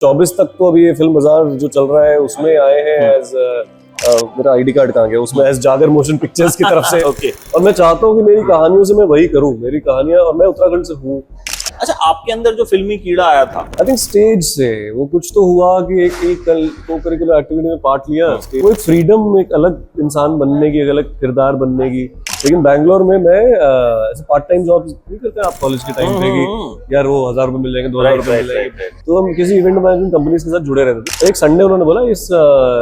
24 तक तो अभी ये फिल्म बाजार जो चल रहा है उसमें आए हैं एज मेरा आईडी कार्ड कहाँ गया, उसमें एज जागर मोशन पिक्चर्स की तरफ से ओके। और मैं चाहता हूँ कि मेरी कहानियों से मैं वही करूँ, मेरी कहानियां, और मैं उत्तराखंड से हूँ। अच्छा, आपके अंदर जो फिल्मी कीड़ा आया था, आई थिंक स्टेज से वो कुछ तो हुआ कि एक कल को करिकुलर एक्टिविटी में पार्ट लिया, वो एक फ्रीडम, एक अलग इंसान बनने की, एक अलग किरदार बनने की। लेकिन बैंगलोर में मैं ऐसे पार्ट टाइम जॉब नहीं करते आप कॉलेज के टाइम पे कि यार वो 1000 रुपए मिल जाएंगे, 2000 रुपए मिल जाएंगे, तो हम किसी इवेंट मैनेजमेंट कंपनीज के साथ जुड़े रहते थे। एक संडे उन्होंने बोला इस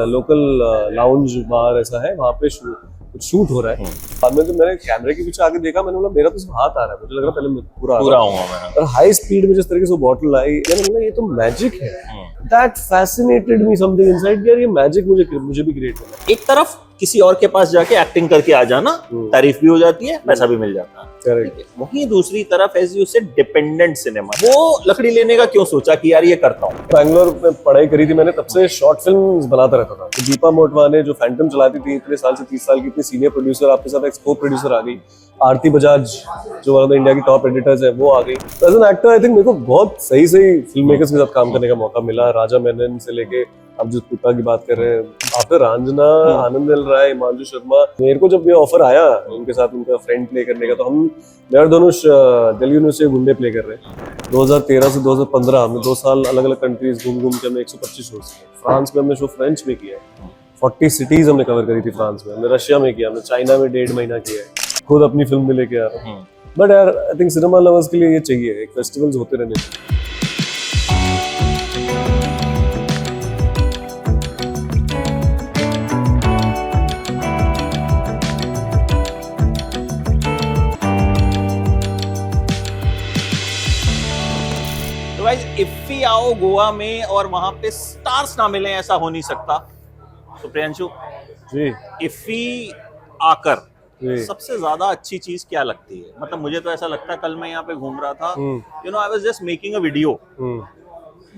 लोकल लाउंज बार ऐसा है, वहाँ पे कुछ शूट हो रहा है। बाद में जब मैंने कैमरे के पीछे आके देखा, मैंने बोला मेरा तो सिर्फ हाथ आ रहा है, मुझे लग रहा पहले पूरा हूँ मैं। और हाई स्पीड में जिस तरीके से बॉटल आई, मैंने बोला ये तो मैजिक है। That fascinated me something inside, यार ये मैजिक मुझे भी क्रिएट करना है। एक तरफ किसी और के पास जाके एक्टिंग करके आ जाना, तारीफ भी हो जाती है, पैसा भी मिल जाता है। करेक्ट। वहीं दूसरी तरफ एज यू से डिपेंडेंट सिनेमा, वो लकड़ी लेने का क्यों सोचा कि यार ये करता हूँ? बैंगलोर में पढ़ाई करी थी मैंने, तब से शॉर्ट फिल्म्स बनाता रहता था। तो दीपा मोटवाने जो फैंटम चलाती थी इतने साल से, 30 साल की, इतनी सीनियर प्रोड्यूसर, आपके साथ एक को प्रोड्यूसर आ गई आरती बजाज जो वन ऑफ द इंडिया की टॉप एडिटर्स है, वो आ गई। As an actor I think मेरे को बहुत सही फिल्म मेकर्स के साथ काम करने का मौका मिला। राजा मेनन से लेके अब जो पिता की बात कर रहे हैं, आफ्टर रंजना, आनंद एल राय, हिमांशु शर्मा, मेरे को जब ये ऑफर आया उनके साथ उनका फ्रेंड प्ले करने का, तो हम मैं और धनुष दिल्ली यूनिवर्सिटी से गुंडे प्ले कर रहे हैं। 2013 से 2015 हमने 2 साल अलग अलग कंट्रीज घूम घूम के हमने 125 शोज किए। फ्रांस में हमने शो फ्रेंच में किया है, 40 सिटीज हमने कवर करी थी फ्रांस में, हमने रशिया में किया, हमने चाइना में 1.5 महीना किया है, खुद अपनी फिल्म में लेके आ रहा हूँ। बट यार आई थिंक सिनेमा लवर्स के लिए ये चाहिए, एक फेस्टिवल्स होते रहने चाहिए। तो गाइस, इफ्फी आओ गोवा में और वहां पे स्टार्स ना मिले, ऐसा हो नहीं सकता। तो प्रियांशु जी इफ्फी आकर जी। सबसे ज्यादा अच्छी चीज क्या लगती है? मतलब मुझे तो ऐसा लगता है, कल मैं यहाँ पे घूम रहा था, you know, I was just making a video,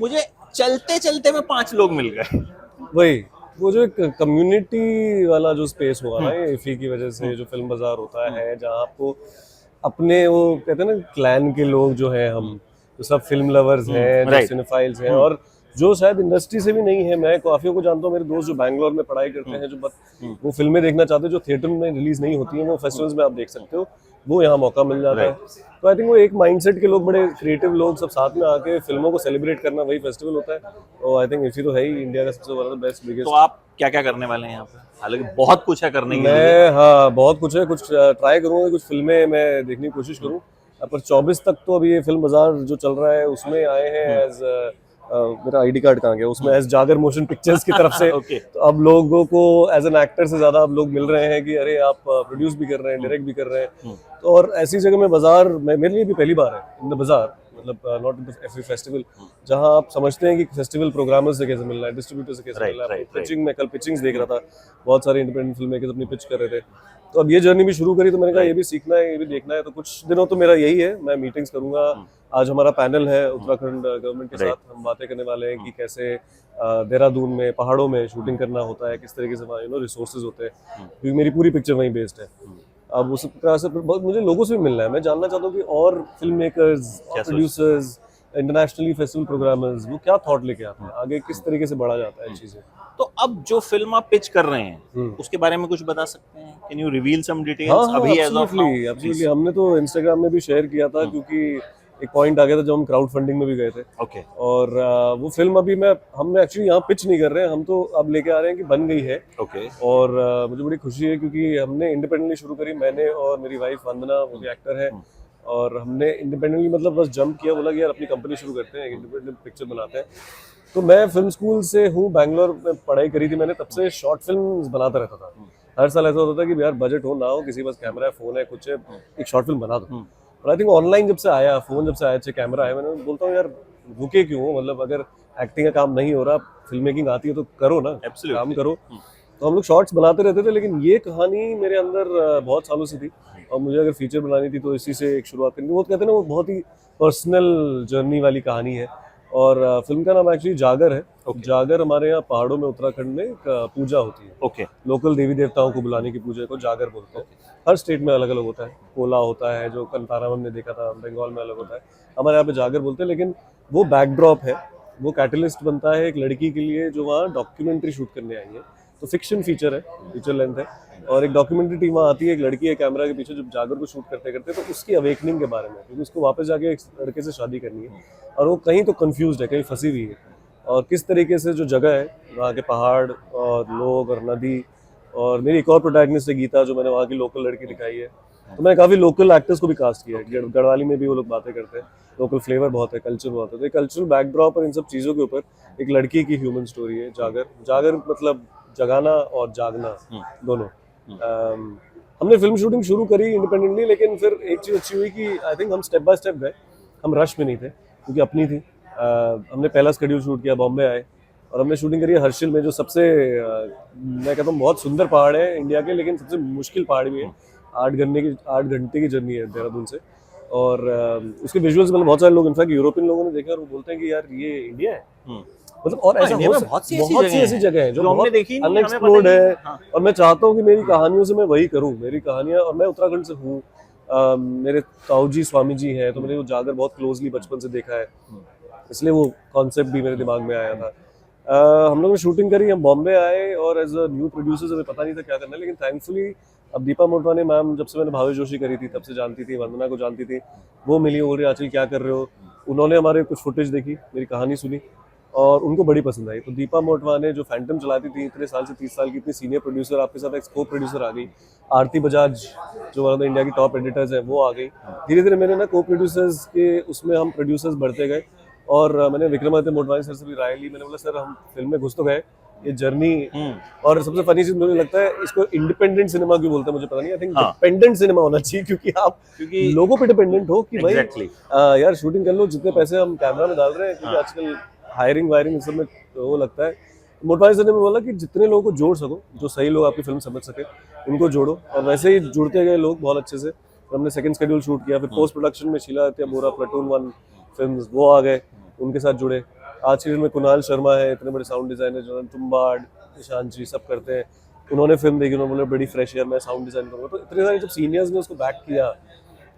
मुझे चलते चलते में 5 लोग मिल गए। वही वो जो एक कम्युनिटी वाला जो स्पेस हुआ ना ये इफी की वजह से, जो फिल्म बाजार होता है जहाँ आपको अपने, वो कहते हैं ना क्लैन के लोग जो हैं, हम जो सब फिल्म लवर्स हैं, जो सिनेफाइल्स हैं, और जो शायद इंडस्ट्री से भी नहीं है। मैं काफियों को जानता हूँ, मेरे दोस्त जो बैंगलोर में पढ़ाई करते हैं, जो वो फिल्में देखना चाहते हैं जो थिएटर में रिलीज नहीं होती हैं, वो फेस्टिवल्स में आप देख सकते हो, वो यहाँ मौका मिल जाता है। तो आई थिंक वो एक माइंडसेट के लोग, बड़े क्रिएटिव लोग सब साथ में आके फिल्मों को सेलिब्रेट करना, वही फेस्टिवल होता है। तो आई थिंक इसी तो है ही इंडिया का सबसे one of the best biggest. तो आप क्या क्या करने वाले हैं यहाँ पे? हालांकि बहुत कुछ है करने के लिए। मैं, हाँ बहुत कुछ है, कुछ ट्राई करूंगा, कुछ फिल्में मैं देखने की कोशिश करूँ। पर 24 तक तो अभी ये फिल्म बाजार जो चल रहा है उसमें आए हैं एज मेरा आईडी कार्ड कहाँ गया, उसमें एज जागर मोशन पिक्चर्स की तरफ से। तो अब लोगों को एज एन एक्टर से ज्यादा अब लोग मिल रहे हैं कि अरे आप प्रोड्यूस भी कर रहे हैं, डायरेक्ट भी कर रहे हैं। तो और ऐसी जगह में बाजार मेरे लिए भी पहली बार है, इन द बाजार, मतलब नॉट इन द एफी फेस्टिवल, जहां आप समझते हैं कि फेस्टिवल प्रोग्रामर से कैसे मिलना है, डिस्ट्रीब्यूटर से कैसे मिलना है। पिचिंग में कल पिचिंग्स देख रहा था, बहुत सारे इंडिपेंडेंट फिल्म मेकर्स अपनी पिच कर रहे थे। तो अब ये जर्नी भी शुरू करी, तो मैंने कहा ये भी सीखना है, ये भी देखना है। तो कुछ दिनों तो मेरा यही है, मैं मीटिंग्स करूंगा। आज हमारा पैनल है उत्तराखंड गवर्नमेंट के साथ, हम बातें करने वाले हैं कि कैसे देहरादून में पहाड़ों में शूटिंग करना होता है, किस तरीके से वहाँ रिसोर्सेज होते हैं, क्योंकि मेरी पूरी पिक्चर वहीं बेस्ड है। अब उस प्रकार से बहुत मुझे लोगों से भी मिलना है, मैं जानना चाहता हूँ कि और film makers, producers, internationally festival programmers, वो क्या थॉट लेके आते हैं, आगे किस तरीके से बढ़ा जाता है चीजें। तो अब जो फिल्म आप पिच कर रहे हैं उसके बारे में कुछ बता सकते हैं? Can you reveal some details? हाँ, अभी एज ऑफ नाउ? एब्सोल्युटली, हमने तो इंस्टाग्राम में भी शेयर किया था, क्योंकि एक पॉइंट आ गया था जब हम क्राउड फंडिंग में भी गए थे। ओके। और वो फिल्म अभी हम एक्चुअली यहाँ पिच नहीं कर रहे हैं, हम तो अब लेके आ रहे हैं कि बन गई है। ओके। और मुझे बड़ी खुशी है क्योंकि हमने इंडिपेंडेंटली शुरू करी, मैंने और मेरी वाइफ वंदना, वो भी एक्टर है, और हमने इंडिपेंडेंटली मतलब बस जंप किया, बोला कि यार अपनी कंपनी शुरू करते हैं, इंडिपेंडेंट पिक्चर बनाते हैं। तो मैं फिल्म स्कूल से हूँ, बैंगलोर में पढ़ाई करी थी मैंने, तब से शॉर्ट फिल्म बनाता रहता था। हर साल ऐसा होता था कि यार बजट हो ना हो, किसी पास कैमरा है, फोन है, कुछ है, एक शॉर्ट फिल्म बना दो। और आई थिंक ऑनलाइन जब से आया, फोन जब से आया, अच्छे कैमरा आया, मैंने बोलता हूँ यार रुके क्यों, मतलब अगर एक्टिंग का काम नहीं हो रहा, फिल्म मेकिंग आती है तो करो ना, काम करो। तो हम लोग शॉर्ट्स बनाते रहते थे, लेकिन ये कहानी मेरे अंदर बहुत सालों से थी, और मुझे अगर फीचर बनानी थी तो इसी से एक शुरुआत करनी। वो कहते हैं ना, वो बहुत ही पर्सनल जर्नी वाली कहानी है। और फिल्म का नाम एक्चुअली जागर है। जागर हमारे यहाँ पहाड़ों में, उत्तराखंड में एक पूजा होती है। लोकल देवी देवताओं को बुलाने की पूजा को जागर बोलते हैं। हर स्टेट में अलग अलग होता है। कोला होता है जो कंतारा हमने देखा था, बंगाल में अलग होता है, हमारे यहाँ पे जागर बोलते हैं। लेकिन वो बैकड्रॉप है, वो कैटलिस्ट बनता है एक लड़की के लिए जो वहाँ डॉक्यूमेंट्री शूट करने आई है। तो फिक्शन फीचर है, फीचर लेंथ है, और एक डॉक्यूमेंट्री टीम वहाँ आती है, एक लड़की है कैमरा के पीछे जो जागर को शूट करते करते, तो उसकी अवेकनिंग के बारे में, क्योंकि उसको वापस जाके एक लड़के से शादी करनी है और वो कहीं तो कंफ्यूज है, कहीं फंसी हुई है, और किस तरीके से जो जगह है वहाँ के पहाड़ और लोग और नदी, और मेरी एक और प्रोटैगनिस्ट है गीता, जो मैंने वहाँ की लोकल लड़की दिखाई है। तो मैंने काफ़ी लोकल एक्टर्स को भी कास्ट किया है, गढ़वाली में भी वो लोग बातें करते हैं, लोकल फ्लेवर बहुत है, कल्चर बहुत है, तो कल्चरल बैकड्रॉप और इन सब चीज़ों के ऊपर एक लड़की की ह्यूमन स्टोरी है जागर। जागर मतलब जगाना और जागना दोनों। हमने फिल्म शूटिंग शुरू करी इंडिपेंडेंटली, लेकिन फिर एक चीज़ अच्छी हुई कि आई थिंक हम स्टेप बाय स्टेप गए, हम रश में नहीं थे क्योंकि अपनी थी। हमने पहला शेड्यूल शूट किया, बॉम्बे आए और हमने शूटिंग करी है हर्षिल में, जो सबसे मैं कहता हूँ बहुत सुंदर पहाड़ है इंडिया के, लेकिन सबसे मुश्किल पहाड़ भी है। 8 घंटे की जर्नी है देहरादून से, और उसके विजुअल्स मतलब बहुत सारे लोग, इनफैक्ट यूरोपियन लोगों ने देखे और वो बोलते हैं कि यार ये इंडिया है, मतलब। और ऐसा इंडिया में बहुत सी ऐसी जगह है जो हमने बहुत देखी नहीं, हमें पता अनएक्सप्लोर्ड नहीं। है। हाँ। और मैं चाहता हूँ कि मेरी कहानियों से मैं वही करूँ, मेरी कहानियाँ, और मैं उत्तराखंड से हूँ, मेरे ताऊ जी स्वामी जी हैं, तो मैंने वो जागर बहुत क्लोजली बचपन से देखा है, इसलिए वो कॉन्सेप्ट भी मेरे दिमाग में आया था। हम लोगों ने शूटिंग करी, हम बॉम्बे आए, और एज अ न्यू प्रोड्यूसर्स हमें पता नहीं था क्या करना है, लेकिन थैंकफुली अब दीपा मोटवानी मैम, जब से मैंने भावेश जोशी करी थी तब से जानती थी, वंदना को जानती थी, वो मिली, बोल रही आंचल क्या कर रहे हो। उन्होंने हमारे कुछ फुटेज देखी, मेरी कहानी सुनी और उनको बड़ी पसंद आई। तो दीपा मोटवाने जो फैंटम चलाती थी इतने साल से, 30 साल की, इतनी सीनियर प्रोड्यूसर, आपके साथ एक को प्रोड्यूसर आ गई, आरती बजाज जो वन ऑफ द इंडिया की टॉप एडिटर्स है, वो आ गई। धीरे धीरे मेरे ना को प्रोड्यूसर्स के उसमें हम प्रोड्यूसर्स बढ़ते गए, और मैंने विक्रमादित्य मोटवानी सर से भी राय ली। मैंने बोला सर हम फिल्म में घुस तो गए, ये जर्नी, और सबसे फनी चीज मुझे लगता है इसको इंडिपेंडेंट सिनेमा क्यों बोलते हैं मुझे पता नहीं, आई थिंक डिपेंडेंट सिनेमा होना चाहिए, क्योंकि आप लोगों पे डिपेंडेंट हो कि भाई यार शूटिंग कर लो, जितने पैसे हम कैमरा में डाल रहे हैं, क्योंकि आजकल हायरिंग वायरिंग इस सब में वो लगता है। मोटवानी सर ने बोला कि जितने लोगों को जोड़ सको, जो सही लोग आपकी फिल्म समझ सके, उनको जोड़ो, और वैसे ही जुड़ते गए लोग बहुत अच्छे से। हमने सेकंड शेड्यूल शूट किया, फिर पोस्ट प्रोडक्शन में शीला आदित्य बोरा, प्लाटून 1 फिल्म्स, वो आ गए, उनके साथ जुड़े। आज की फिल्म में कुणाल शर्मा है, इतने बड़े साउंड डिजाइनर, जो तुम्बाड़, ईशान जी सब करते हैं, उन्होंने फिल्म देखी, उन्होंने बोला बड़ी फ्रेश है, मैं साउंड डिजाइन करूँगा। तो इतने सारे जब सीनियर्स ने उसको बैक किया,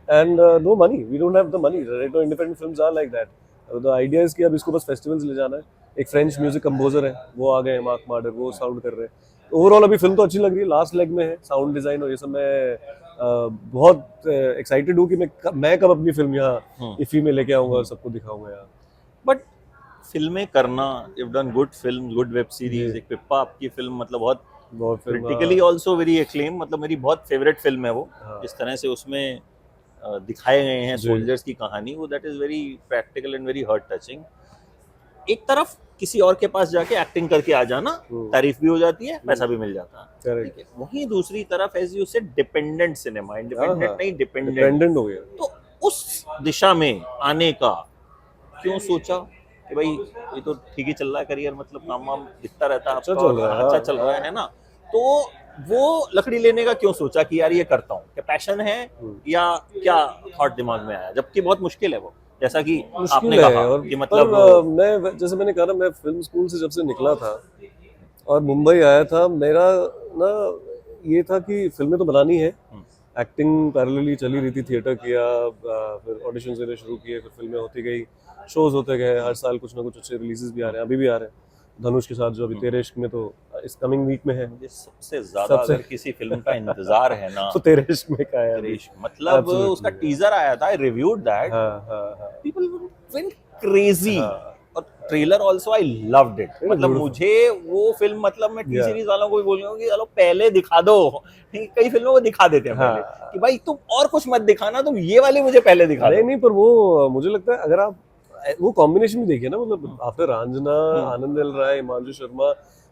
and no money, we don't have the money, right? No, independent films are like that. The idea is कि अब इसको बस फेस्टिवल्स ले जाना है। एक फ्रेंच म्यूजिक कंपोजर है, वो आ गए, मार्क मार्डर, वो साउंड कर रहे हैं। ओवरऑल अभी फिल्म तो अच्छी लग रही है, लास्ट लेग में है साउंड डिजाइन और ये सब। मैं बहुत एक्साइटेड हूँ कि मैं कब अपनी फिल्म यहाँ इफी में लेके आऊंगा और सबको दिखाऊंगा यहाँ। बट फिल्में करना, you have done good film, good web series, एक पिप्पा आपकी फिल्म मतलब बहुत क्रिटिकली आल्सो वेरी एक्लेम, मतलब मेरी बहुत फेवरेट फिल्म है वो। इस तरह से उसमें दिखाए गए हैं सोल्जर्स की कहानी, वो that is very practical and very heart touching. एक तरफ किसी और के पास जाके एक्टिंग करके आ जाना, तारीफ भी हो जाती है, पैसा भी मिल जाता है, ठीक है। वहीं दूसरी तरफ एज यू से डिपेंडेंट सिनेमा, इंडिपेंडेंट नहीं डिपेंडेंट हो गया, तो उस दिशा में आने का क्यों सोचा कि भाई ये तो ठीक ही चल रहा है करियर, मतलब काम वाम दिखता रहता है, अच्छा चल रहा है ना, तो वो लकड़ी लेने का क्यों सोचा कि यार ये करता हूँ, क्या पैशन है या क्या थॉट दिमाग में आया, जबकि बहुत मुश्किल है वो, जैसा कि आपने कहा और कि मतलब मैं जैसे मैंने कहा ना, मैं फिल्म स्कूल से जब से निकला था और मुंबई आया था, मेरा ना ये था कि फिल्में तो बनानी है, एक्टिंग पैरेलली चली रही थी, थिएटर किया, फिर ऑडिशंस देने शुरू किए, फिर फिल्में होती गई, शोज होते गए, हर साल कुछ ना कुछ अच्छे रिलीजेस भी आ रहे हैं, अभी भी आ रहे हैं। धनुष के साथ जो अभी तेरे इश्क में तो इस कमिंग वीक में है। मुझे सबसे ज्यादा अगर किसी फिल्म का इंतजार है ना तो तेरे इश्क में का है, तेरे इश्क, मतलब उसका टीजर आया था, I reviewed that, people went crazy, और trailer also I loved it, मतलब मुझे वो फिल्म, मतलब मैं टी सीरीज वालों को भी बोलूंगा कि चलो पहले दिखा दो, कई फिल्मों को दिखा देते हैं पहले कि भाई तुम और कुछ मत दिखाना, तुम ये वाली मुझे पहले दिखा दो। नहीं, पर वो मुझे लगता है अगर आप वो कॉम्बिनेशन भी देखिए ना, मतलब आफ्टर रांझना, आनंद एल राय, हिमांशु शर्मा,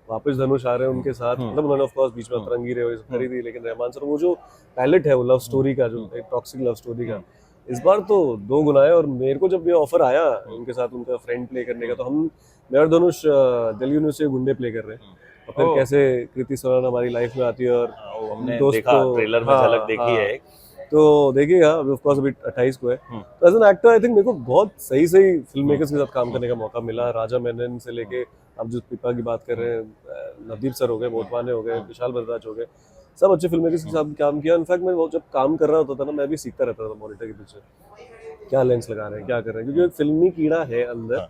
वापस धनुष आ रहे हैं उनके साथ, मतलब उन्होंने ऑफ कोर्स बीच में अतरंगी रहे करी थी, लेकिन रहमान सर वो जो पैलेट है वो लव स्टोरी का, जो एक टॉक्सिक लव स्टोरी का, इस बार तो 2 गुना है। और मेरे को जब ये ऑफर आया उनके साथ उनका फ्रेंड प्ले करने का, तो मैं और धनुष दिल्ली यूनिवर्सिटी के गुंडे प्ले कर रहे हैं, और फिर कैसे कृति सनन हमारी लाइफ में आती है, और हमने देखा ट्रेलर में झलक देखी है, तो देखिएगा ऑफ कोर्स अभी 28 को है। तो as an actor I think मेरे को बहुत सही फिल्म मेकर्स के साथ काम करने का मौका मिला। राजा मेनन से लेके अब जो पिपा की बात कर रहे हैं, नवदीप सर हो गए, मोटवाने हो गए, विशाल बरदाच हो गए, सब अच्छे फिल्म मेकर्स के साथ काम किया। इनफैक्ट मैं जब काम कर रहा होता था ना, मैं भी सीखता रहता था मॉनिटर के पीछे, क्या लेंस लगा रहे हैं, क्या कर रहे हैं, क्योंकि एक फिल्मी कीड़ा है अंदर।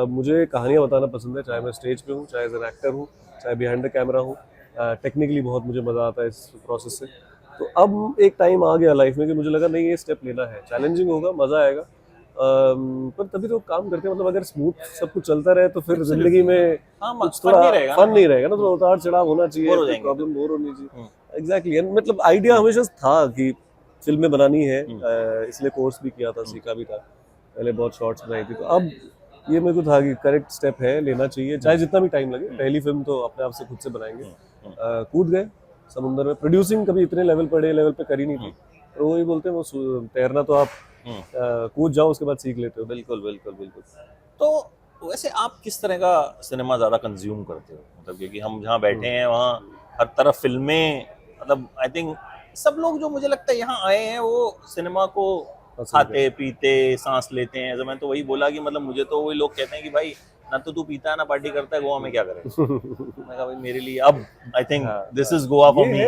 मुझे कहानियाँ बताना पसंद है, चाहे मैं स्टेज पे हूँ, चाहे एज एन एक्टर हूँ, चाहे बिहाइंड द कैमरा हूँ। टेक्निकली बहुत मुझे मज़ा आता है इस प्रोसेस से। तो अब एक टाइम आ गया लाइफ में कि मुझे लगा नहीं, ये स्टेप लेना है, चैलेंजिंग होगा, मज़ा आएगा। पर तभी तो काम करते हैं, मतलब अगर स्मूथ सब कुछ चलता रहे तो फिर जिंदगी में हाँ, कुछ फन थोड़ा नहीं रहेगा फन नहीं रहेगा ना, तो उतार चढ़ाव होना चाहिए, बोर हो कोई जाएंगे। प्रॉब्लम बोर होनी चाहिए। एग्जैक्टली, मतलब आइडिया हमेशा से था कि फिल्में बनानी है, इसलिए कोर्स भी किया था, सीखा भी था, पहले बहुत शॉर्ट्स बनाई थी। तो अब ये मेरे को था कि करेक्ट स्टेप है, लेना चाहिए, चाहे जितना भी टाइम लगे। पहली फिल्म तो अपने आप से खुद से बनाएंगे। कूद गए समुंदर में। प्रोड्यूसिंग कभी इतने लेवल बड़े लेवल पे करी नहीं थी, तो वही बोलते हैं वो तैरना तो आप कूद जाओ, उसके बाद सीख लेते हो। बिल्कुल बिल्कुल बिल्कुल। तो वैसे आप किस तरह का सिनेमा ज़्यादा कंज्यूम करते हो? मतलब क्योंकि हम जहाँ बैठे हैं वहाँ हर तरफ फिल्में, मतलब आई थिंक सब लोग जो मुझे लगता है यहाँ आए हैं वो सिनेमा को खाते पीते सांस लेते हैं। तो मैं तो वही बोला कि मतलब मुझे तो वही लोग कहते हैं कि भाई ना तो तू पीता है ना पार्टी करता है, गोवा में क्या करे। मैं कहा भाई मेरे लिए अब I think this is Goa for me,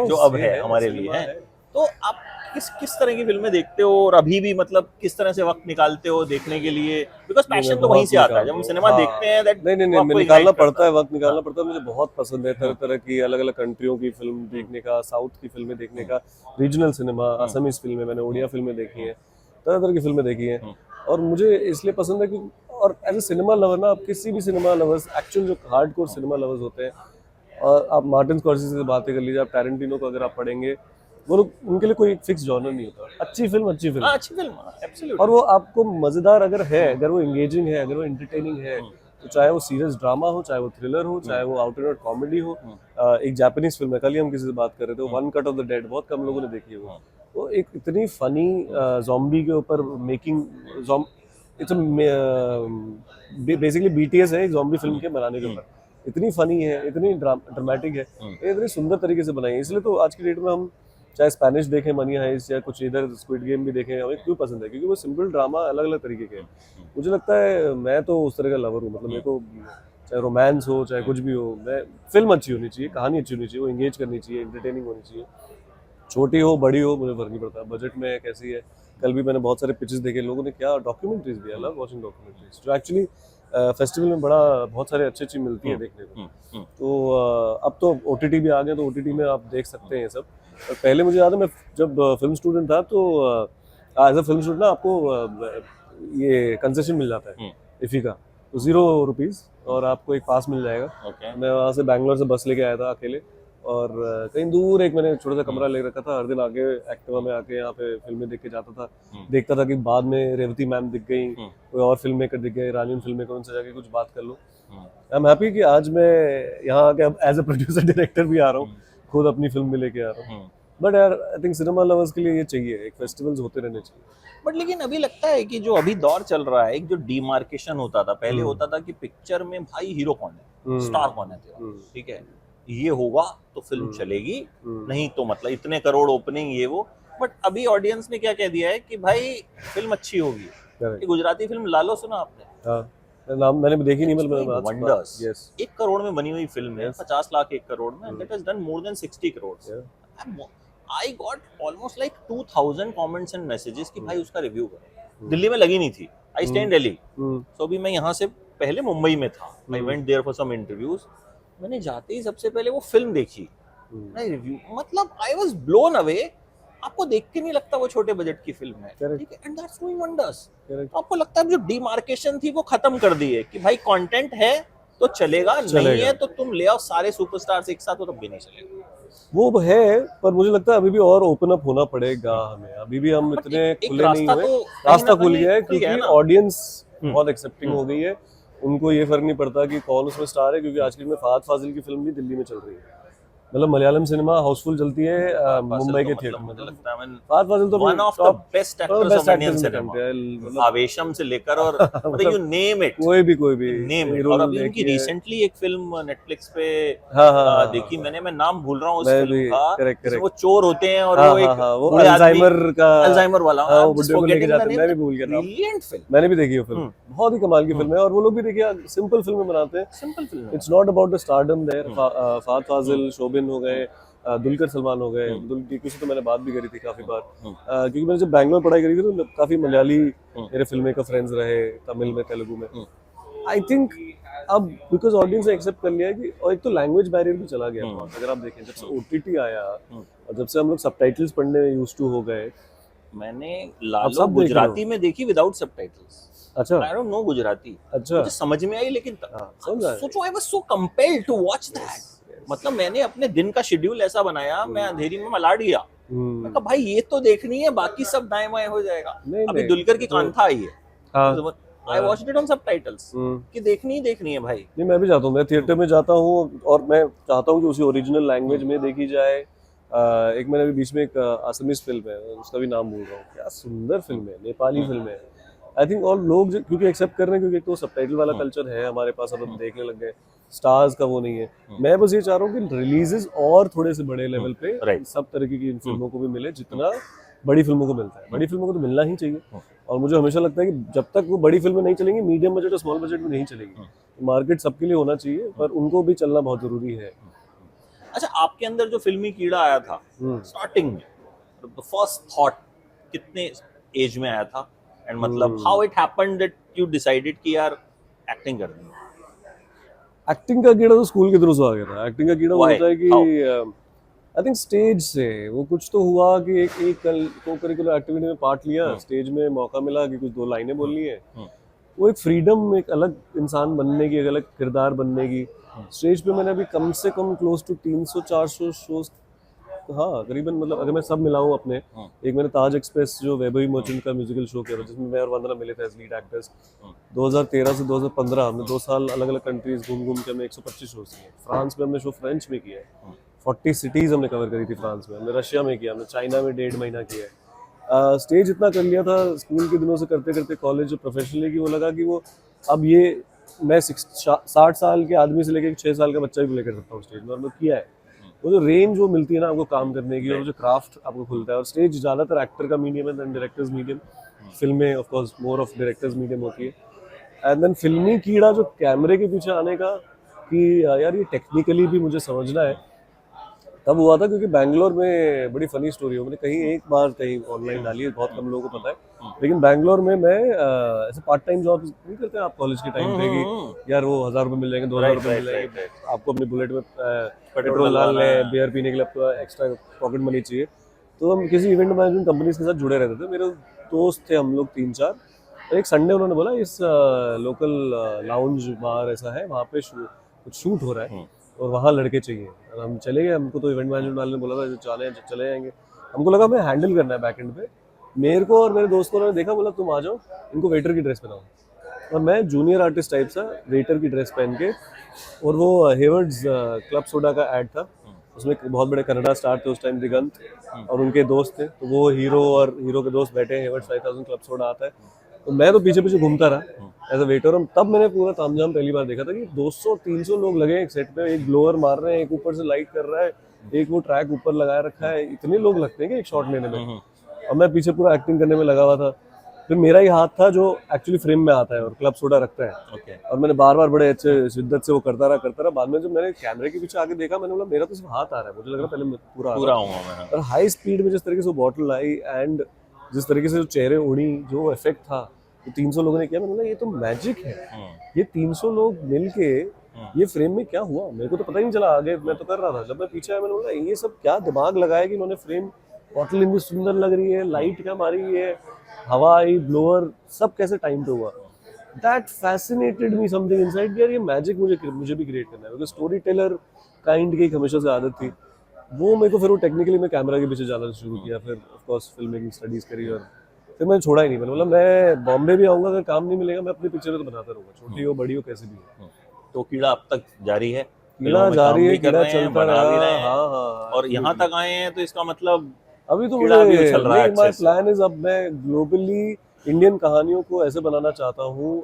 जो अब है हमारे लिए है। तो आप किस किस तरह की फिल्में देखते हो और अभी भी मतलब किस तरह से वक्त निकालते हो देखने के लिए? बिकॉज पैशन तो वहीं से आता है जब हम सिनेमा देखते हैं, दैट नहीं नहीं नहीं, मैं निकालना पड़ता है, वक्त निकालना पड़ता है। मुझे बहुत पसंद है तरह तरह की अलग अलग कंट्रियों की फिल्म देखने का, साउथ की फिल्में देखने का, रीजनल सिनेमा, असमीज फिल्में, मैंने उड़िया फिल्में देखी हैं, तरह तरह की फिल्में देखी हैं। और मुझे इसलिए पसंद है कि, और एज ए सिनेमा लवर ना, आप किसी भी सिनेमा लवर्स, एक्चुअल जो हार्डकोर सिनेमा लवर्स होते हैं, और आप मार्टिन स्कॉर्सेज़ी से बातें कर लीजिए, आप टैरेंटिनो को अगर आप पढ़ेंगे, वो लोग, उनके लिए कोई फिक्स जॉनर नहीं होता। अच्छी फिल्म अच्छी फिल्म, अच्छी फिल्म, एब्सोल्युटली। और वो आपको मजेदार अगर है, अगर वो एंगेजिंग है, अगर वो एंटरटेनिंग है, तो चाहे वो सीरियस ड्रामा हो, चाहे वो थ्रिलर हो, चाहे वो आउट एंड आउट कॉमेडी हो। एक जापानीज फिल्म है, कल ही हम किसी से बात कर रहे थे, one cut off the dead, बहुत कम लोगों ने देखी है वो एक इतनी फनी ज़ॉम्बी के ऊपर मेकिंग, इट्स बेसिकली बीटीएस है एक ज़ॉम्बी फिल्म के बनाने के ऊपर। इतनी फनी है, इतनी ड्रामेटिक है, इतनी सुंदर तरीके से बनाई है। इसलिए तो आज की डेट में हम चाहे स्पेनिश देखें मनी हाइस्ट, या कुछ इधर स्क्विड गेम भी देखें, हमें क्यों पसंद है? क्योंकि वो सिंपल ड्रामा अलग अलग तरीके के हैं। मुझे लगता है मैं तो उस तरह का लवर हूँ, मतलब मेरे को चाहे रोमांस हो, चाहे कुछ भी हो, मैं फिल्म अच्छी होनी चाहिए, कहानी अच्छी होनी चाहिए, वो एंगेज करनी चाहिए, एंटरटेनिंग होनी चाहिए, छोटी हो बड़ी हो, मुझे फर्क नहीं पड़ता, बजट में कैसी है। कल भी मैंने बहुत सारे पिचेस देखे, लोगों ने क्या डॉक्यूमेंट्रीज भी, आई लव वाचिंग डॉक्यूमेंट्रीज, जो एक्चुअली फेस्टिवल में बड़ा बहुत सारे अच्छी मिलती है देखने को। तो अब तो ओटीटी भी आ गए, तो ओटीटी में आप देख सकते हैं ये सब। पहले मुझे याद है, मैं जब फिल्म स्टूडेंट था, तो एज अ फिल्म स्टूडेंट ना, आपको ये कंसेशन मिल जाता है इफ़ी का, तो 0 रुपीज़, और आपको एक पास मिल जाएगा। मैं वहाँ से बैंगलोर से बस लेके आया था अकेले, और कहीं दूर एक मैंने छोटा सा कमरा ले रखा था। हर दिन आके एक्टिवा में आके यहाँ पे फिल्में देख के जाता था। देखता था कि बाद में रेवती मैम दिख गई, कोई और फिल्म मेकर दिख गए, रानीन फिल्म मेकर, उनसे जाके कुछ बात कर लो। आई एम हैप्पी कि आज मैं यहाँ आके अब एज ए प्रोड्यूसर डायरेक्टर भी आ रहा हूँ, खुद अपनी फिल्म भी लेके आ रहा हूँ। बट यार आई थिंक सिनेमा लवर्स के लिए ये चाहिए, एक फेस्टिवल्स होते रहने चाहिए। बट लेकिन अभी लगता है कि जो अभी दौर चल रहा है, एक जो डिमार्केशन होता था पहले, होता था कि पिक्चर में भाई हीरो कौन है, स्टार कौन है तेरा, ठीक है, ये होगा तो फिल्म चलेगी, नहीं तो मतलब इतने करोड़ ओपनिंग ये वो। बट अभी ऑडियंस ने क्या कह दिया है कि भाई फिल्म अच्छी होगी। ये गुजराती फिल्म लालो सुना आपने? हाँ, नाम मैंने भी देखी नहीं, मतलब वंडर्स, 1 करोड़ में बनी हुई फिल्म है, 50 लाख 1 करोड़ में, that has done more than 60 crore. I got almost like 2000 comments and messages कि भाई उसका रिव्यू करो। दिल्ली में लगी नहीं थी, I stay in Delhi, so अभी मैं यहाँ से पहले मुंबई में था, I went there for some interviews। मैंने जाते ही सबसे पहले वो फिल्म देखी, रिव्यू, मतलब I was blown away। आपको देख के नहीं लगता वो छोटे बजट की फिल्म है, ठीक है, एंड दैट्स डूइंग वंडर्स। तो आपको लगता है जो डिमार्केशन थी वो खत्म कर दी है कि भाई कंटेंट है तो चलेगा, नहीं है तो तुम ले आओ सारे सुपरस्टार्स एक साथ, तो तब भी नहीं चलेगा। वो है, पर मुझे लगता है अभी भी और ओपन अप होना पड़ेगा हमें। अभी भी हम इतने खुले नहीं हुए, रास्ता खुल गया है, क्योंकि ऑडियंस बहुत एक्सेप्टिंग हो गई है। उनको ये फर्क नहीं पड़ता कि कौन उसमें स्टार है, क्योंकि आजकल में फहद फाजिल की फिल्म भी दिल्ली में चल रही है। मतलब मलयालम सिनेमा हाउसफुल चलती है मुंबई के थिएटर में। फहद फाजिल तो one of the best actors of Indian cinema, Aavesham से लेकर और मतलब यू नेम इट, कोई भी नेम इट। और अभी उनकी रिसेंटली एक फिल्म नेटफ्लिक्स पे देखी मैंने, मैं नाम भूल रहा हूँ उस फिल्म का, जिसमें वो चोर होते हैं और वो एक अल्जाइमर वाला, वो बुड्ढे को लेके जाते हैं, मैं भी भूल गया नाम। ब्रिलियंट फिल्म, मैंने भी देखी वो फिल्म, बहुत ही कमाल की फिल्म है। और वो लोग भी देखिए सिंपल फिल्में बनाते हैं, simple film, it's not about the stardom there. Fahadh Faasil, Soubin हो गए, दुलकर सलमान हो गए, दुलकर से तो मैंने बात भी करी थी काफी बार, क्योंकि मैंने जब बैंगलोर पढ़ाई करी थी तो काफी मलयाली मेरे फिल्में का फ्रेंड्स रहे, तमिल में, तेलुगु में। आई थिंक अब बिकॉज ऑडियंस ने एक्सेप्ट कर लिया है कि, और एक तो लैंग्वेज बैरियर भी चला गया बहुत। अगर आप देखें जब से OTT आया और जब से हम लोग सबटाइटल्स पढ़ने में यूज्ड टू हो गए। मैंने आप लालो सब देख रहे हो? गुजराती में देखी विदाउट सबटाइटल्स। अच्छा, आई डोंट नो गुजराती, अच्छा, मुझे समझ में आई, लेकिन हाँ, समझ आया। सोचो I was so compelled to watch that. मतलब मैंने अपने दिन का शेड्यूल ऐसा बनाया, मैं अंधेरी में मलाड गया, मैं कहा भाई ये तो देखनी है, बाकी सब दाएं बाएं हो जाएगा। नहीं, अभी नहीं, दुलकर की तो- कांथा आई है, हाँ, I watched it on subtitles, hmm. कि देखनी ही देखनी है भाई। नहीं, मैं भी चाहता हूँ, मैं थिएटर में जाता हूँ और मैं चाहता हूँ कि उसी ओरिजिनल लैंग्वेज में देखी जाए। एक मैंने अभी बीच में एक असमीज फिल्म है, उसका भी नाम भूल रहा हूँ, क्या सुंदर फिल्म है, नेपाली फिल्म है। आई थिंक और लोग क्योंकि एक्सेप्ट कर रहे हैं, क्योंकि एक तो सबटाइटल वाला कल्चर है हमारे पास, अब हम देखने लग गए, स्टार्स का वो नहीं है। मैं बस ये चाह रहा हूँ कि रिलीजेस और थोड़े से बड़े लेवल पे Right. सब तरीके की इन फिल्मों को भी मिले, जितना बड़ी फिल्मों को मिलता है। बड़ी फिल्मों को तो मिलना ही चाहिए, और मुझे हमेशा लगता है कि जब तक वो बड़ी फिल्में नहीं चलेंगी, मीडियम बजट और स्मॉल बजट में नहीं चलेगी। मार्केट सबके लिए होना चाहिए, पर उनको भी चलना बहुत जरूरी है। अच्छा, आपके अंदर जो फिल्मी कीड़ा आया था स्टार्टिंग में, द फर्स्ट थॉट कितने एज में आया था, एंड मतलब how it happened that you decided कि यार एक्टिंग करनी है? एक्टिंग का कीड़ा तो स्कूल के थ्रू से आ गया था। एक्टिंग का कीड़ा वो Why? होता है कि How? आई थिंक स्टेज से वो कुछ तो हुआ कि एक को करिकुलर एक्टिविटी में पार्ट लिया, स्टेज में मौका मिला कि कुछ दो लाइनें बोलनी है। वो एक फ्रीडम, एक अलग इंसान बनने की, एक अलग किरदार बनने की। स्टेज पे मैंने अभी कम से कम क्लोज टू 300-400 शोज, हाँ करीबन, मतलब अगर मैं सब मिलाऊं अपने, एक मैंने ताज एक्सप्रेस जो वैभवी मर्चेंट का म्यूजिकल शो किया था, जिसमें मैं और वंदना मिले थे एज लीड एक्टर्स। 2013 से 2015 हमने 2 साल अलग अलग कंट्रीज घूम घूम के हमने 125 शोज किए। फ्रांस में हमने शो फ्रेंच में किया है, 40 सिटीज हमने कवर करी थी फ्रांस में। हमने रशिया में किया, हमने चाइना में 1.5 महीना किया है। स्टेज इतना कर लिया था स्कूल के दिनों से करते करते कॉलेज प्रोफेशनली, कि वो लगा कि वो अब ये मैं 60 साल के आदमी से लेकर 6 साल का बच्चा भी प्ले कर सकता हूँ स्टेज में, और मैं किया है। वो जो रेंज वो मिलती है ना आपको काम करने की, और जो क्राफ्ट आपको खुलता है, और स्टेज ज़्यादातर एक्टर का मीडियम है देन डायरेक्टर्स मीडियम। फिल्में of course more of directors medium होती है। एंड देन फिल्मी कीड़ा जो कैमरे के पीछे आने का, कि यार ये टेक्निकली भी मुझे समझना है, तब हुआ था। क्योंकि बैंगलोर में बड़ी फनी स्टोरी है, मैंने कहीं एक बार कहीं ऑनलाइन डाली है, बहुत कम लोगों को पता है, लेकिन बैंगलोर में मैं ऐसे पार्ट टाइम जॉब नहीं करते आप कॉलेज के टाइम पे, कि यार वो 1000 रुपये मिल जाएंगे, 2000 रुपये मिल जाएंगे, आपको अपनी बुलेट में पेट्रोल डालने, बियर पीने के लिए आपको एक्स्ट्रा पॉकेट मनी चाहिए। तो हम किसी इवेंट मैनेजमेंट कंपनीज के साथ जुड़े रहते थे। मेरे दोस्त थे हम लोग 3-4। एक संडे उन्होंने बोला इस लोकल लाउंज बार ऐसा है, वहाँ पे कुछ शूट हो रहा है और वहाँ लड़के चाहिए। और हम चले गए, हमको तो इवेंट मैनेजमेंट वाले ने बोला था चले जाएंगे। हमको लगा हमें हैंडल करना है बैक एंड पे। मेरे को और मेरे दोस्त को देखा, बोला तुम आ जाओ, इनको वेटर की ड्रेस पहनाओ। और मैं जूनियर आर्टिस्ट टाइप सा वेटर की ड्रेस पहन के, और वो हेवर्ड्स क्लब सोडा का एड था, उसमें बहुत बड़े कनाडा स्टार थे उस टाइम, दिगंत और उनके दोस्त थे। तो वो हीरो और हीरो के दोस्त बैठे, हेवर्ड्स 5000 क्लब सोडा आता है, तो मैं तो पीछे पीछे घूमता रहा एज अ वेटर। और तब मैंने पूरा तामझाम पहली बार देखा था कि 200-300 लोग लगे हैं एक सेट पे, एक ब्लोअर मार रहे हैं, एक ऊपर से लाइट कर रहा है, एक वो ट्रैक ऊपर लगाए रखा है। इतने लोग लगते हैं कि एक शॉट लेने में, और मैं पीछे पूरा एक्टिंग करने में लगा हुआ था। फिर मेरा ही हाथ था जो एक्चुअली फ्रेम में आता है और क्लब सोडा रखता है। और मैंने बार बार बड़े अच्छे शिद्दत से वो करता रहा। बाद में जब मैंने कैमरे के पीछे आगे देखा, मैंने बोला मेरा तो सिर्फ हाथ आ रहा है, मुझे लग रहा पहले पूरा हूँ मैं। और हाई स्पीड में जिस तरीके से वो बॉटल आई एंड जिस तरीके से जो चेहरे उड़ी, जो इफेक्ट था, तो 300 लोगों ने किया। मैंने बोला ये तो मैजिक है, ये 300 लोग मिलके ये फ्रेम में क्या हुआ, मेरे को तो पता ही नहीं चला। आगे मैं तो कर रहा था, जब मैं पीछे आया मैंने बोला ये सब क्या दिमाग लगाया कि इन्होंने फ्रेम, बॉटल इतनी सुंदर लग रही है, लाइट क्या मारी है, हवा आई, ब्लोअर, सब कैसे टाइम पे हुआ। That fascinated me something inside, यार ये मैजिक मुझे भी क्रिएट करना है। क्योंकि स्टोरी टेलर काइंड की हमेशा से आदत थी वो मेरे को। फिर वो टेक्निकली मैं कैमरा के पीछे जाना शुरू किया, फिर of course film making studies करी, और फिर मैंने छोड़ा ही नहीं। मैंने बोला मैं बॉम्बे भी आऊंगा, अगर काम नहीं मिलेगा मैं अपनी पिक्चरें तो बनाता रहूंगा, छोटी हो बड़ी हो कैसे भी हो। तो कीड़ा अब तक जारी है, कीड़ा जारी है, कीड़ा चलता रहा। हाँ, और यहाँ तक आए हैं, तो इसका मतलब अभी तो कीड़ा भी उछल रहा है। माय प्लान इज, अब मैं ग्लोबली इंडियन कहानियों को ऐसे बनाना चाहता हूँ,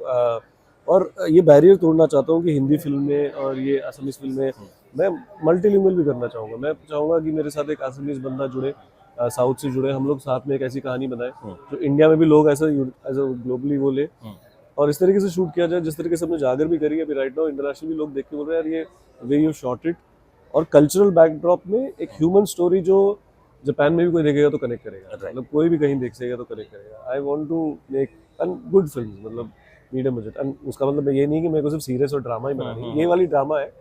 और ये बैरियर तोड़ना चाहता हूँ कि हिंदी फिल्में और ये असमीज फिल्में मैं मल्टीलिंगुअल भी करना चाहूँगा। मैं चाहूँगा कि मेरे साथ एक असमीज बंदा जुड़े, साउथ से जुड़े, हम लोग साथ में एक ऐसी कहानी बनाए जो इंडिया में भी लोग ऐसा ग्लोबली वो ले, और इस तरीके से शूट किया जाए जिस तरीके से हमने जागर भी करी है। अभी राइट नाउ इंटरनेशनली लोग देख के बोल रहे हैं यार ये वे यू शॉट इट, और कल्चरल बैकड्रॉप में एक ह्यूमन स्टोरी जो जापान में भी कोई देखेगा तो कनेक्ट करेगा, मतलब कोई भी कहीं देखेगा तो कनेक्ट करेगा। I want to make good films, मतलब मीडियम बजट। एंड उसका मतलब ये नहीं कि मेरे को सिर्फ सीरियस और ड्रामा ही बनानी है, ये वाली ड्रामा है।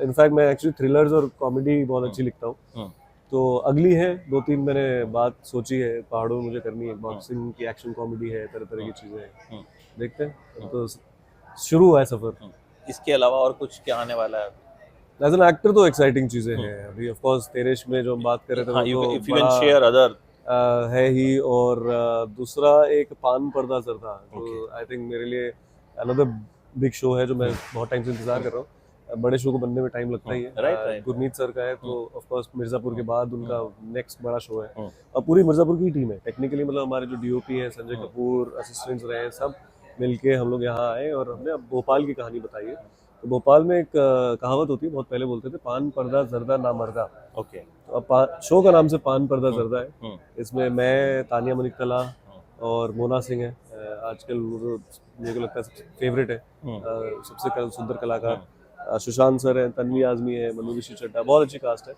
इनफैक्ट मैं एक्चुअली थ्रिलर्स और कॉमेडी बहुत अच्छी लिखता हूँ। तो अगली है 2-3 मैंने बात सोची है, पहाड़ों में मुझे करनी है, बॉक्सिंग की एक्शन कॉमेडी है, तरह तरह की चीज़ें हैं, देखते हैं। तो शुरू हुआ है सफ़र। इसके अलावा और कुछ क्या आने वाला है? एज एन एक्टर तो एक्साइटिंग चीज़ें हैं अभी। ऑफ कोर्स तेरेश में जो हम बात कर रहे थे हाँ, वो तो if you can share other है ही। और दूसरा एक पान पर्दा ज़र्दा, जो आई थिंक मेरे लिए अनदर बिग शो है, जो मैं बहुत टाइम से इंतजार कर रहा हूँ। बड़े शो को बनने में टाइम लगता ही है। राइट। गुरमीत सर का है, तो ऑफ कोर्स मिर्ज़ापुर के बाद उनका नेक्स्ट बड़ा शो है। और पूरी मिर्ज़ापुर की टीम है टेक्निकली, मतलब हमारे जो डीओपी हैं, संजय कपूर, असिस्टेंट्स रहे हैं, सब मिलके हम लोग यहाँ आए और हमने अब भोपाल की कहानी बताई है। तो भोपाल में एक कहावत होती है, बहुत पहले बोलते थे, पान पर्दा ज़र्दा ना मर्दा। ओके। तो अब शो का नाम से पान पर्दा ज़र्दा है। इसमें मैं, तानिया मलिक-कला और मोना सिंह है। आजकल मेरे को लगता है सबसे फेवरेट है, सबसे सुंदर कलाकार। सुशांत सर है, तन्वी आजमी है, मनु ऋषि चड्ढा, बहुत अच्छी कास्ट है।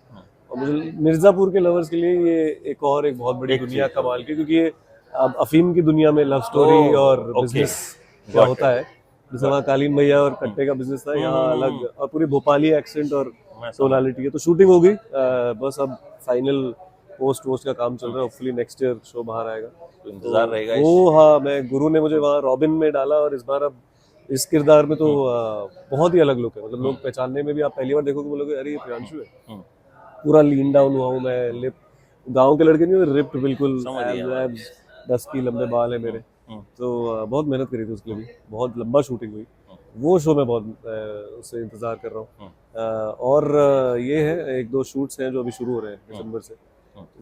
और मुझे मिर्ज़ापुर के लवर्स के लिए ये एक बहुत बड़ी दुनिया कमाल की, क्योंकि ये अब अफीम की दुनिया में लव स्टोरी और बिजनेस क्या होता है। जैसे वहाँ कालीन भैया और कट्टे का बिजनेस था, यहाँ अलग, और पूरी भोपाली एक्सेंट और टोनालिटी है। तो शूटिंग हो गई, बस अब फाइनल पोस्ट का काम चल रहा है। होपफुली नेक्स्ट ईयर शो बाहर आएगा, तो इंतजार रहेगा। वो हाँ, मैं गुरु ने मुझे वहाँ रॉबिन में डाला और इस बार अब इस किरदार में तो बहुत ही अलग लुक है। मतलब लोग पहचानने में भी, आप पहली बार देखोगे बोलोगे अरे ये प्रियांशु है। पूरा लीन डाउन हुआ हूँ मैं, लिप गांव के लड़के नहीं, रिप्ड बिल्कुल, एब्स, डस्की लंबे बाल है मेरे। तो बहुत मेहनत करी थी उसके लिए भी, बहुत लंबा शूटिंग हुई। वो शो मैं बहुत उससे इंतजार कर रहा हूँ। और ये है 1-2 शूट्स हैं जो अभी शुरू हो रहे हैं दिसंबर से,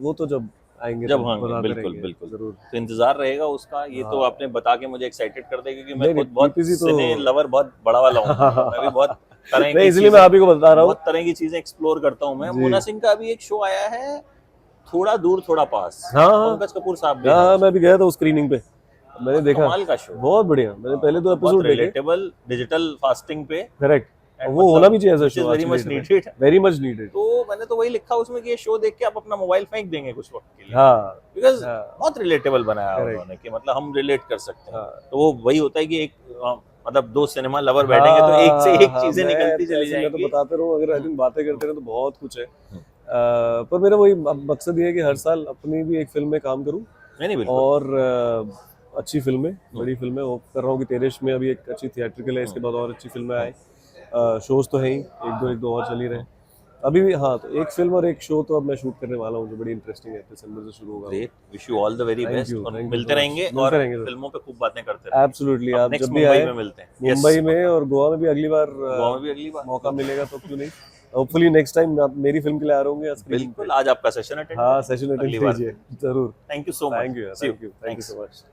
वो तो जब आएंगे जब तो हाँ, बताते बिल्कुल रहेंगे, बिल्कुल जरूर। तो इंतजार रहेगा उसका। ये तो आपने बता के मुझे एक्साइटेड कर दिया, क्योंकि मैं नहीं, खुद बहुत PPC तो- सिने लवर बहुत बड़ा वाला हूँ। मैं भी बहुत तरह नहीं, की इसलिए मैं चीजें, आप ही को बता रहा हूँ। बहुत तरह की चीजें एक्सप्लोर करता हूँ मैं। जी। मोना सिंह का अभी एक शो आया है, थोड़ा दूर थोड़ा पास। हाँ, पंकज कपूर साहब भी हाँ, हैं। मैं भी गया था उस स्क्रीनिंग पे, मैंने देखा, कमाल का शो, बहुत बढ़िया। मैंने पहले 2 बहुत एपिसोड देखे। रिलेटेबल, डिजिटल फास्टिंग पे। करेक्ट, And वो मतलब होना भी चाहिए ऐसा which is show, very much needed। Very much needed. तो मैंने तो वही लिखा उसमें कि ये शो देख के आप अपना मोबाइल फेंक देंगे कुछ वक्त के लिए, हाँ, बिकॉज हाँ। बहुत रिलेटेबल बनाया Correct। उन्होंने, कि मतलब हम रिलेट कर सकते हैं। हाँ। तो वो वही होता है कि एक मतलब 2 सिनेमा लवर बैठेंगे तो एक से एक चीजें निकलती चली मैं जाएंगी। तो बताते रहूं, अगर आई थिंक बातें करते रहे तो बहुत कुछ है। पर मेरा वही मकसद ये है कि हर साल अपनी भी एक फिल्म में काम करूं, नहीं बिल्कुल। और अच्छी फिल्में, बड़ी फिल्में वो कर रहा हूँ कि तेरेश में अभी एक अच्छी थिएट्रिकल है, इसके बाद और अच्छी फिल्में आए। शोज तो है ही, एक दो और चल ही रहे हैं अभी भी। हाँ, तो एक फिल्म और एक शो तो अब मैं शूट करने वाला हूँ, जो बड़ी इंटरेस्टिंग है, दिसंबर से शुरू होगा। Great, wish you all the very Thank best. you, और thank you मिलते so much। रहेंगे मिलते और रहेंगे सर। फिल्मों पे खूब बातें करते रहेंगे। एब्सोल्युटली, आप नेक्स्ट जब भी मुंबई आए, में मिलते हैं। मुंबई में और गोवा में भी अगली बार, गोवा में भी अगली बार मौका मिलेगा तो क्यों नहीं। होपफुली नेक्स्ट टाइम आप मेरी फिल्म के लिए आ रहे होंगे स्क्रीन पे। बिल्कुल, आज आपका सेशन अटेंड। हाँ, सेशन अटेंड अगली बार। कीजिए जरूर। Thank you so much. Thank you, thank you so much.